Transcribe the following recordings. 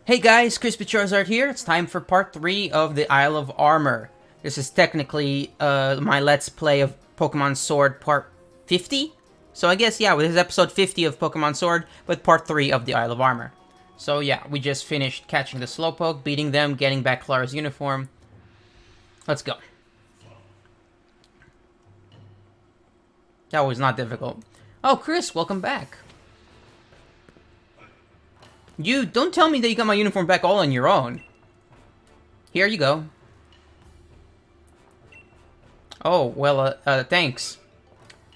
Hey guys, Crispy Charizard here. It's time for part 3 of the Isle of Armor. This is technically my Let's Play of Pokemon Sword part 50? So I guess, yeah, this is episode 50 of Pokemon Sword, but part 3 of the Isle of Armor. So yeah, we just finished catching the Slowpoke, beating them, getting back Clara's uniform. Let's go. That was not difficult. Oh, Chris, welcome back. You don't tell me that you got my uniform back all on your own. Here you go. Oh, well, thanks.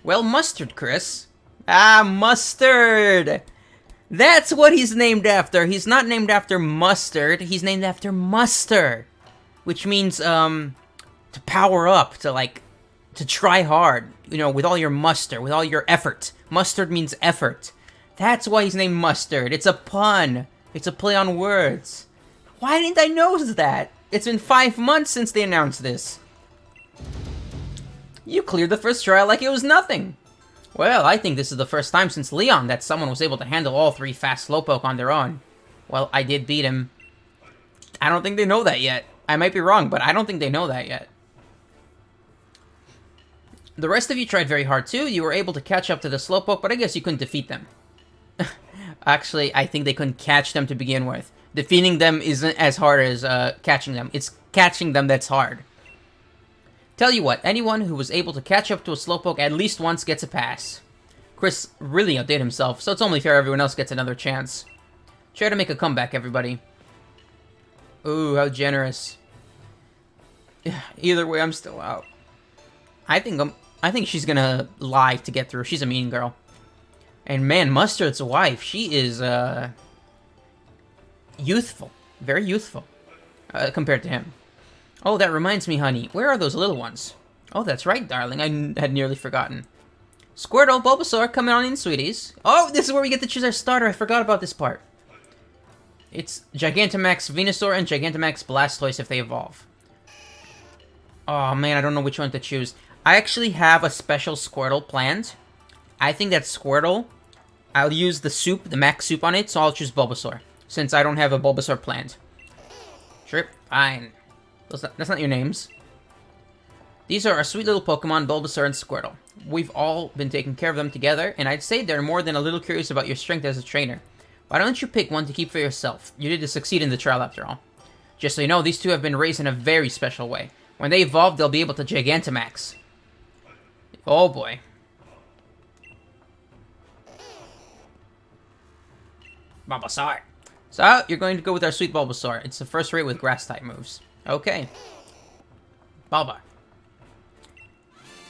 Well, Mustard, Chris. Ah, Mustard! That's what he's named after. He's not named after Mustard. He's named after Muster. Which means, to power up, to try hard. You know, with all your muster, with all your effort. Mustard means effort. That's why he's named Mustard. It's a pun. It's a play on words. Why didn't I notice that? It's been 5 months since they announced this. You cleared the first trial like it was nothing. Well, I think this is the first time since Leon that someone was able to handle all 3 fast Slowpoke on their own. Well, I did beat him. I don't think they know that yet. I might be wrong, but I don't think they know that yet. The rest of you tried very hard too. You were able to catch up to the Slowpoke, but I guess you couldn't defeat them. Actually, I think they couldn't catch them to begin with. Defeating them isn't as hard as catching them. It's catching them that's hard. Tell you what, anyone who was able to catch up to a Slowpoke at least once gets a pass. Chris really outdid himself, so it's only fair everyone else gets another chance. Try to make a comeback, everybody. Ooh, how generous. Either way, I'm still out. I think she's gonna lie to get through. She's a mean girl. And man, Mustard's wife, she is, youthful. Very youthful. Compared to him. Oh, that reminds me, honey. Where are those little ones? Oh, that's right, darling. I had nearly forgotten. Squirtle, Bulbasaur, coming on in, sweeties. Oh, this is where we get to choose our starter. I forgot about this part. It's Gigantamax Venusaur and Gigantamax Blastoise if they evolve. Oh, man, I don't know which one to choose. I actually have a special Squirtle planned. I think that Squirtle, I'll use the soup, the max soup on it, so I'll choose Bulbasaur. Since I don't have a Bulbasaur planned. Sure, fine. That's not your names. These are our sweet little Pokemon, Bulbasaur and Squirtle. We've all been taking care of them together, and I'd say they're more than a little curious about your strength as a trainer. Why don't you pick one to keep for yourself? You did succeed in the trial after all. Just so you know, these two have been raised in a very special way. When they evolve, they'll be able to Gigantamax. Oh boy. Bulbasaur. So, you're going to go with our sweet Bulbasaur. It's the first rate with Grass-type moves. Okay. Bulba.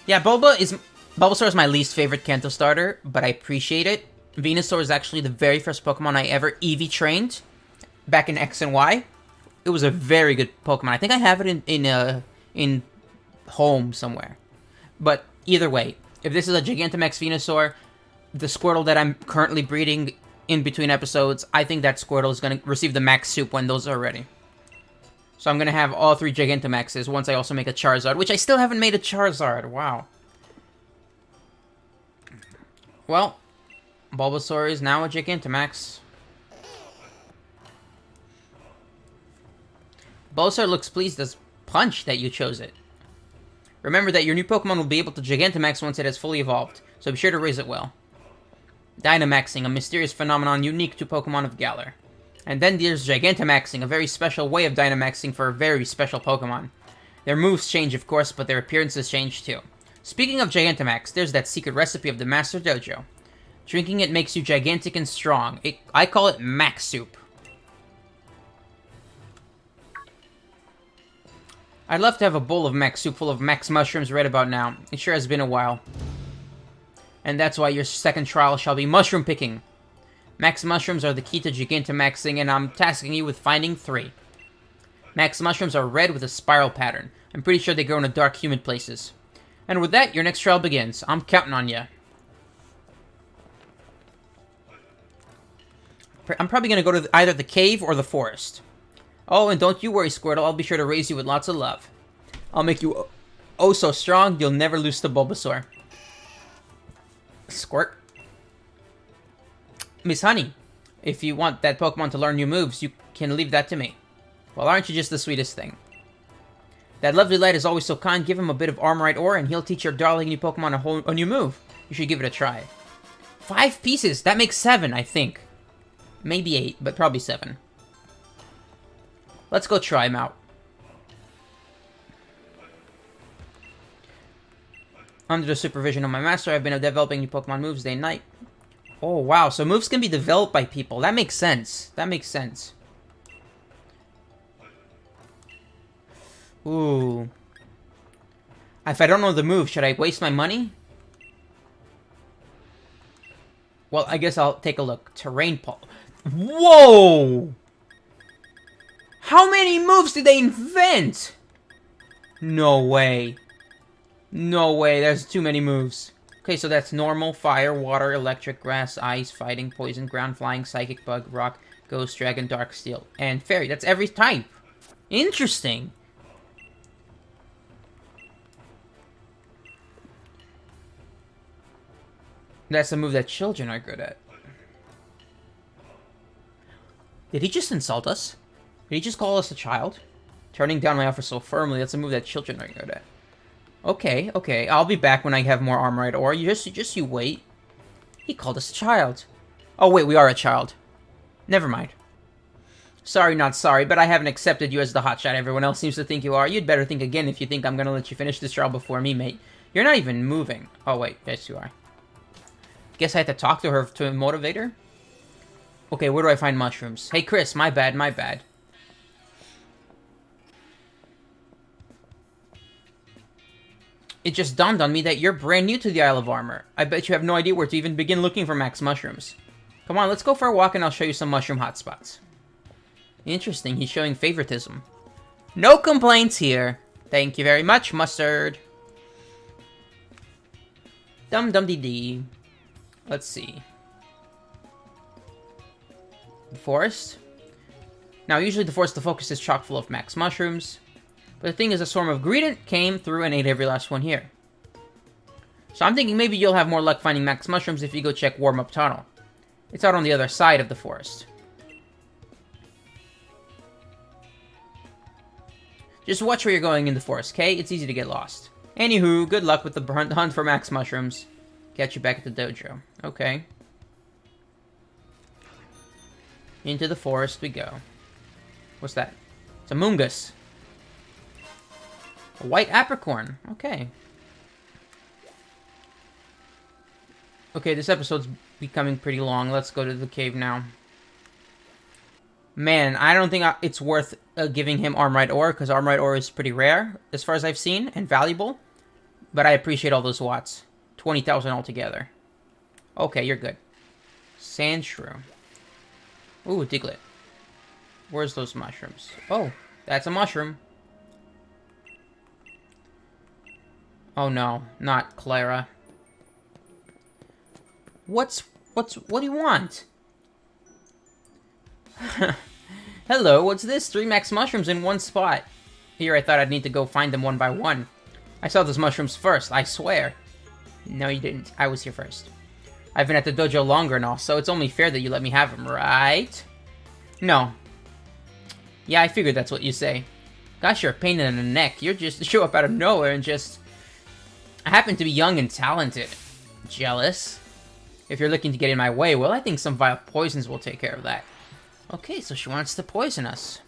Yeah, Bulbasaur is my least favorite Kanto starter, but I appreciate it. Venusaur is actually the very first Pokemon I ever EV trained back in X and Y. It was a very good Pokemon. I think I have it in home somewhere. But either way, if this is a Gigantamax Venusaur, the Squirtle that I'm currently breeding in between episodes, I think that Squirtle is going to receive the max soup when those are ready. So I'm going to have all 3 Gigantamaxes once I also make a Charizard, which I still haven't made a Charizard. Wow. Well, Bulbasaur is now a Gigantamax. Bulbasaur looks pleased as punch that you chose it. Remember that your new Pokemon will be able to Gigantamax once it has fully evolved, so be sure to raise it well. Dynamaxing, a mysterious phenomenon unique to Pokemon of Galar. And then there's Gigantamaxing, a very special way of Dynamaxing for a very special Pokemon. Their moves change, of course, but their appearances change too. Speaking of Gigantamax, there's that secret recipe of the Master Dojo. Drinking it makes you gigantic and strong. I call it Max Soup. I'd love to have a bowl of Max Soup full of Max Mushrooms right about now. It sure has been a while. And that's why your second trial shall be mushroom picking. Max Mushrooms are the key to Gigantamaxing, and I'm tasking you with finding 3. Max Mushrooms are red with a spiral pattern. I'm pretty sure they grow in dark, humid places. And with that, your next trial begins. I'm counting on you. I'm probably going to go to either the cave or the forest. Oh, and don't you worry, Squirtle. I'll be sure to raise you with lots of love. I'll make you oh so strong, you'll never lose to Bulbasaur. Squirt. Miss Honey, if you want that Pokemon to learn new moves, you can leave that to me. Well, aren't you just the sweetest thing? That lovely lad is always so kind. Give him a bit of Armorite ore, and he'll teach your darling new Pokemon a new move. You should give it a try. 5 pieces! That makes 7, I think. Maybe 8, but probably 7. Let's go try him out. Under the supervision of my master, I've been developing new Pokemon moves day and night. Oh, wow. So moves can be developed by people. That makes sense. That makes sense. Ooh. If I don't know the move, should I waste my money? Well, I guess I'll take a look. Terrain Pulse. Whoa! How many moves did they invent? No way. No way, there's too many moves. Okay, so that's normal, fire, water, electric, grass, ice, fighting, poison, ground, flying, psychic, bug, rock, ghost, dragon, dark, steel, and fairy. That's every type. Interesting. That's a move that children are good at. Did he just insult us? Did he just call us a child? Turning down my offer so firmly, that's a move that children are good at. Okay, okay. I'll be back when I have more Armorite ore. You wait. He called us a child. Oh, wait, we are a child. Never mind. Sorry, not sorry, but I haven't accepted you as the hotshot everyone else seems to think you are. You'd better think again if you think I'm gonna let you finish this trial before me, mate. You're not even moving. Oh, wait. Yes, you are. Guess I had to talk to her to motivate her? Okay, where do I find mushrooms? Hey, Chris, my bad, my bad. It just dawned on me that you're brand new to the Isle of Armor. I bet you have no idea where to even begin looking for max mushrooms. Come on, let's go for a walk and I'll show you some mushroom hotspots. Interesting, he's showing favoritism. No complaints here. Thank you very much, Mustard. Dum-dum-dee-dee. Let's see. The forest. Now, usually the forest, the focus is chock full of max mushrooms. But the thing is, a swarm of Greedent came through and ate every last one here. So I'm thinking maybe you'll have more luck finding max mushrooms if you go check Warm-Up Tunnel. It's out on the other side of the forest. Just watch where you're going in the forest, okay? It's easy to get lost. Anywho, good luck with the hunt for max mushrooms. Catch you back at the dojo. Okay. Into the forest we go. What's that? It's a Moongus. A white apricorn. Okay. Okay, this episode's becoming pretty long. Let's go to the cave now. Man, I don't think it's worth giving him Armorite ore, because Armorite ore is pretty rare, as far as I've seen, and valuable. But I appreciate all those watts. 20,000 altogether. Okay, you're good. Sandshrew. Ooh, Diglett. Where's those mushrooms? Oh, that's a mushroom. Oh no, not Clara. What do you want? Hello, what's this? 3 max mushrooms in one spot. Here, I thought I'd need to go find them one by one. I saw those mushrooms first, I swear. No, you didn't. I was here first. I've been at the dojo longer and all, so it's only fair that you let me have them, right? No. Yeah, I figured that's what you say. Gosh, you're a pain in the neck. You're just show up out of nowhere and just... I happen to be young and talented. Jealous? If you're looking to get in my way, well, I think some vile poisons will take care of that. Okay, so she wants to poison us.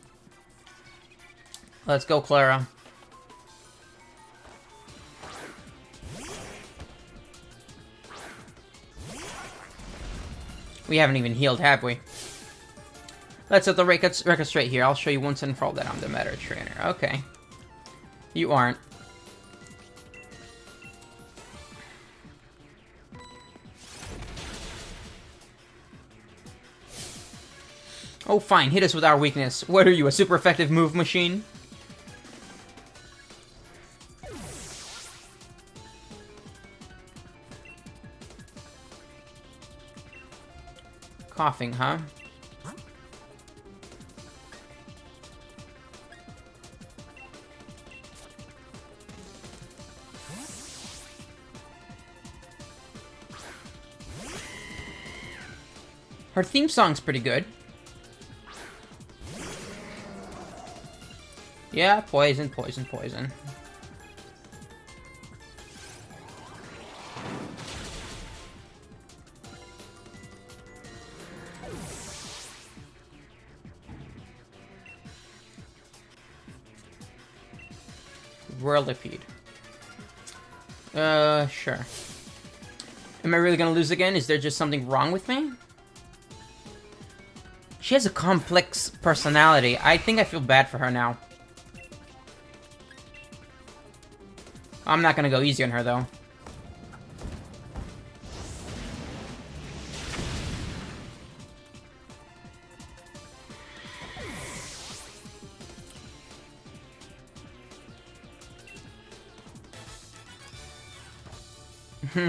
Let's go, Clara. We haven't even healed, have we? Let's set the record straight here. I'll show you once and for all that I'm the better trainer. Okay. You aren't. Oh, fine. Hit us with our weakness. What are you, a super effective move machine? Coughing, huh? Her theme song's pretty good. Yeah, poison, poison, poison. Whirlipede. Sure. Am I really gonna lose again? Is there just something wrong with me? She has a complex personality. I think I feel bad for her now. I'm not gonna go easy on her, though.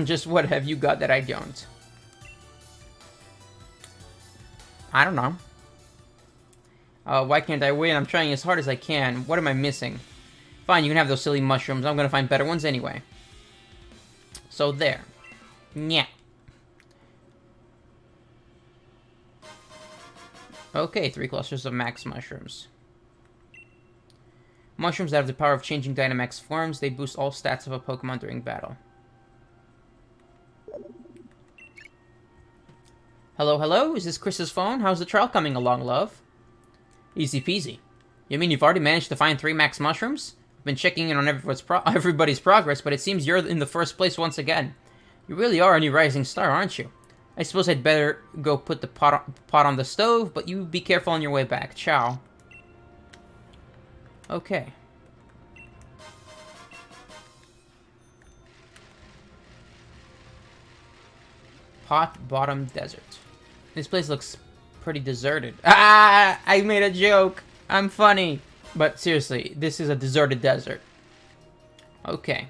Just what have you got that I don't? I don't know. Why can't I win? I'm trying as hard as I can. What am I missing? Fine, you can have those silly mushrooms. I'm gonna find better ones anyway. So there. Yeah. Okay, 3 clusters of max mushrooms. Mushrooms that have the power of changing Dynamax forms. They boost all stats of a Pokemon during battle. Hello, hello? Is this Chris's phone? How's the trial coming along, love? Easy peasy. You mean you've already managed to find 3 max mushrooms? I've been checking in on everybody's progress, but it seems you're in the first place once again. You really are a new rising star, aren't you? I suppose I'd better go put the pot on the stove, but you be careful on your way back. Ciao. Okay. Pot Bottom Desert. This place looks pretty deserted. Ah! I made a joke! I'm funny! But seriously, this is a deserted desert. Okay.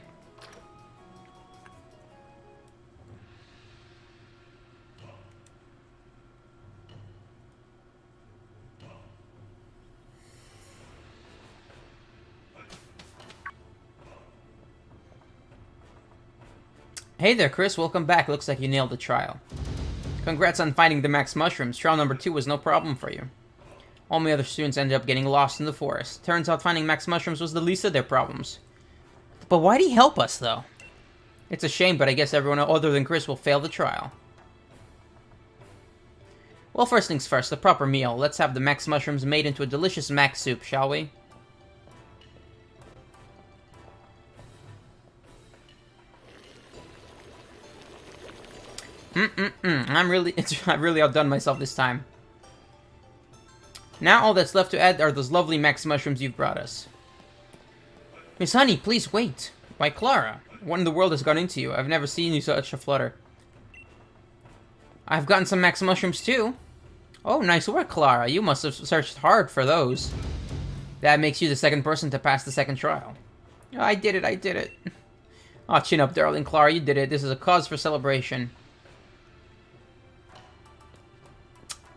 Hey there, Chris. Welcome back. Looks like you nailed the trial. Congrats on finding the max mushrooms. Trial number 2 was no problem for you. All my other students ended up getting lost in the forest. Turns out finding max mushrooms was the least of their problems. But why'd he help us, though? It's a shame, but I guess everyone other than Chris will fail the trial. Well, first things first, the proper meal. Let's have the max mushrooms made into a delicious max soup, shall we? I've really outdone myself this time. Now all that's left to add are those lovely max mushrooms you've brought us. Miss Honey, please wait. Why, Clara, what in the world has gone into you? I've never seen you such a flutter. I've gotten some max mushrooms too. Oh, nice work, Clara. You must have searched hard for those. That makes you the second person to pass the second trial. I did it, I did it. Aw, chin up, darling Clara, you did it. This is a cause for celebration.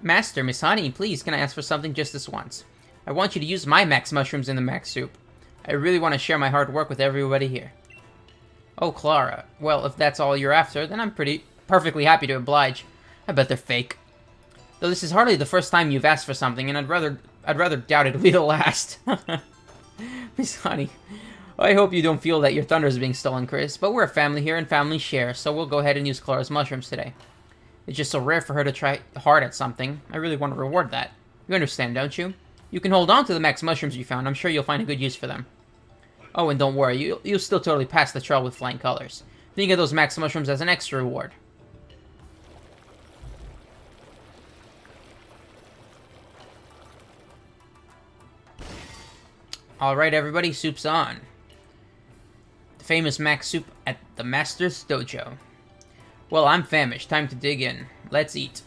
Master, Miss Honey, please, can I ask for something just this once? I want you to use my max mushrooms in the max soup. I really want to share my hard work with everybody here. Oh, Clara. Well, if that's all you're after, then I'm perfectly happy to oblige. I bet they're fake. Though this is hardly the first time you've asked for something, and I'd rather doubt it'll be the last. Miss Honey, I hope you don't feel that your thunder is being stolen, Chris, but we're a family here and families share, so we'll go ahead and use Clara's mushrooms today. It's just so rare for her to try hard at something. I really want to reward that. You understand, don't you? You can hold on to the max mushrooms you found. I'm sure you'll find a good use for them. Oh, and don't worry. You'll still totally pass the trial with flying colors. Think of those max mushrooms as an extra reward. Alright, everybody. Soup's on. The famous max soup at the Master's Dojo. Well, I'm famished. Time to dig in. Let's eat.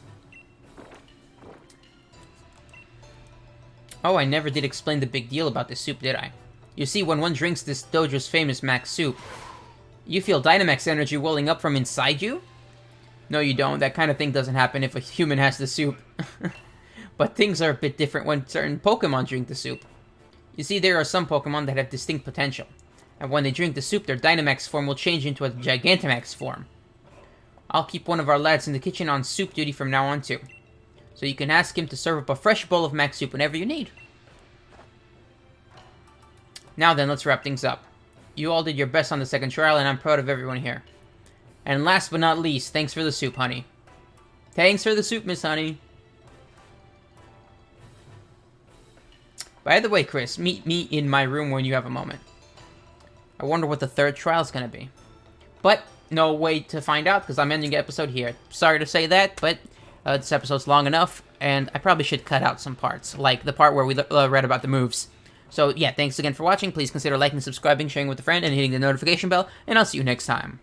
Oh, I never did explain the big deal about this soup, did I? You see, when one drinks this dojo's famous max soup, you feel Dynamax energy welling up from inside you? No, you don't. That kind of thing doesn't happen if a human has the soup. But things are a bit different when certain Pokemon drink the soup. You see, there are some Pokemon that have distinct potential. And when they drink the soup, their Dynamax form will change into a Gigantamax form. I'll keep one of our lads in the kitchen on soup duty from now on, too. So you can ask him to serve up a fresh bowl of max soup whenever you need. Now then, let's wrap things up. You all did your best on the second trial, and I'm proud of everyone here. And last but not least, thanks for the soup, honey. Thanks for the soup, Miss Honey. By the way, Chris, meet me in my room when you have a moment. I wonder what the third trial's gonna be. But no way to find out, because I'm ending the episode here. Sorry to say that, but this episode's long enough, and I probably should cut out some parts, like the part where we read about the moves. So yeah, thanks again for watching. Please consider liking, subscribing, sharing with a friend, and hitting the notification bell, and I'll see you next time.